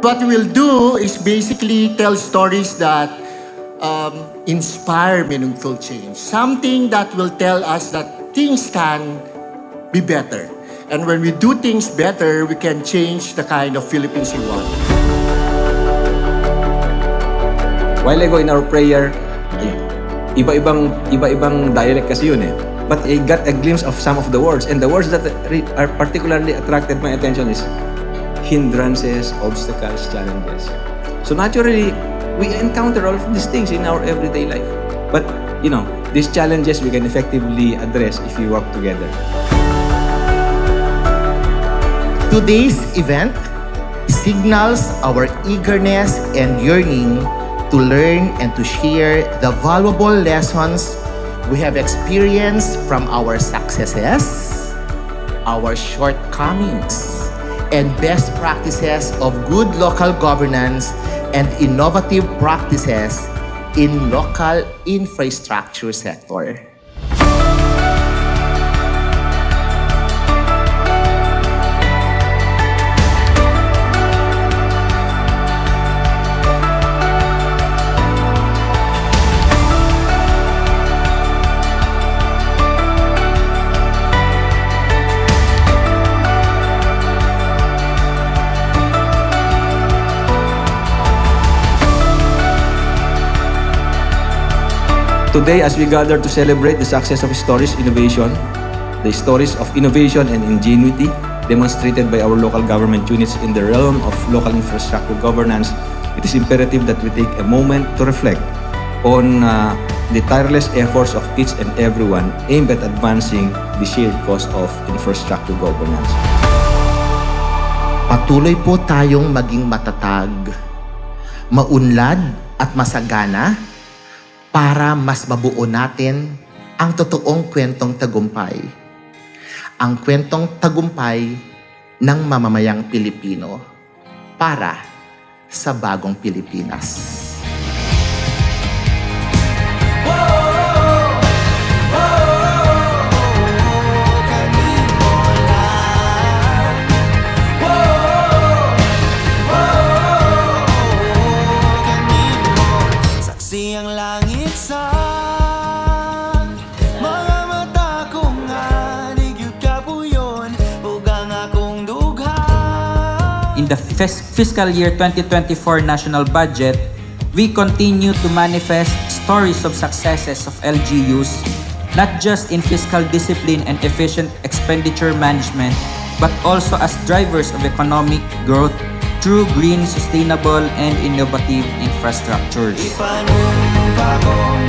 What we'll do is basically tell stories that inspire meaningful change. Something that will tell us that things can be better. And when we do things better, we can change the kind of Philippines we want. While ago in our prayer, iba-ibang dialect kasi yun eh. But I got a glimpse of some of the words. And the words that are particularly attracted my attention is hindrances, obstacles, challenges. So naturally, we encounter all of these things in our everyday life. But, you know, these challenges we can effectively address if we work together. Today's event signals our eagerness and yearning to learn and to share the valuable lessons we have experienced from our successes, our shortcomings, and best practices of good local governance and innovative practices in local infrastructure sector. Today, as we gather to celebrate the success of stories of innovation and ingenuity demonstrated by our local government units in the realm of local infrastructure governance, it is imperative that we take a moment to reflect on the tireless efforts of each and everyone aimed at advancing the shared cause of infrastructure governance. Patuloy po tayong maging matatag, maunlad at masagana para mas mabuo natin ang totoong kwentong tagumpay. Ang kwentong tagumpay ng mamamayang Pilipino para sa bagong Pilipinas. Ang langit sa mga mata kong anigyud ka po yun ug ang akong dugha. In the fiscal year 2024 national budget, we continue to manifest stories of successes of LGUs, not just in fiscal discipline and efficient expenditure management, but also as drivers of economic growth through green, sustainable, and innovative infrastructures. Ipanungka kong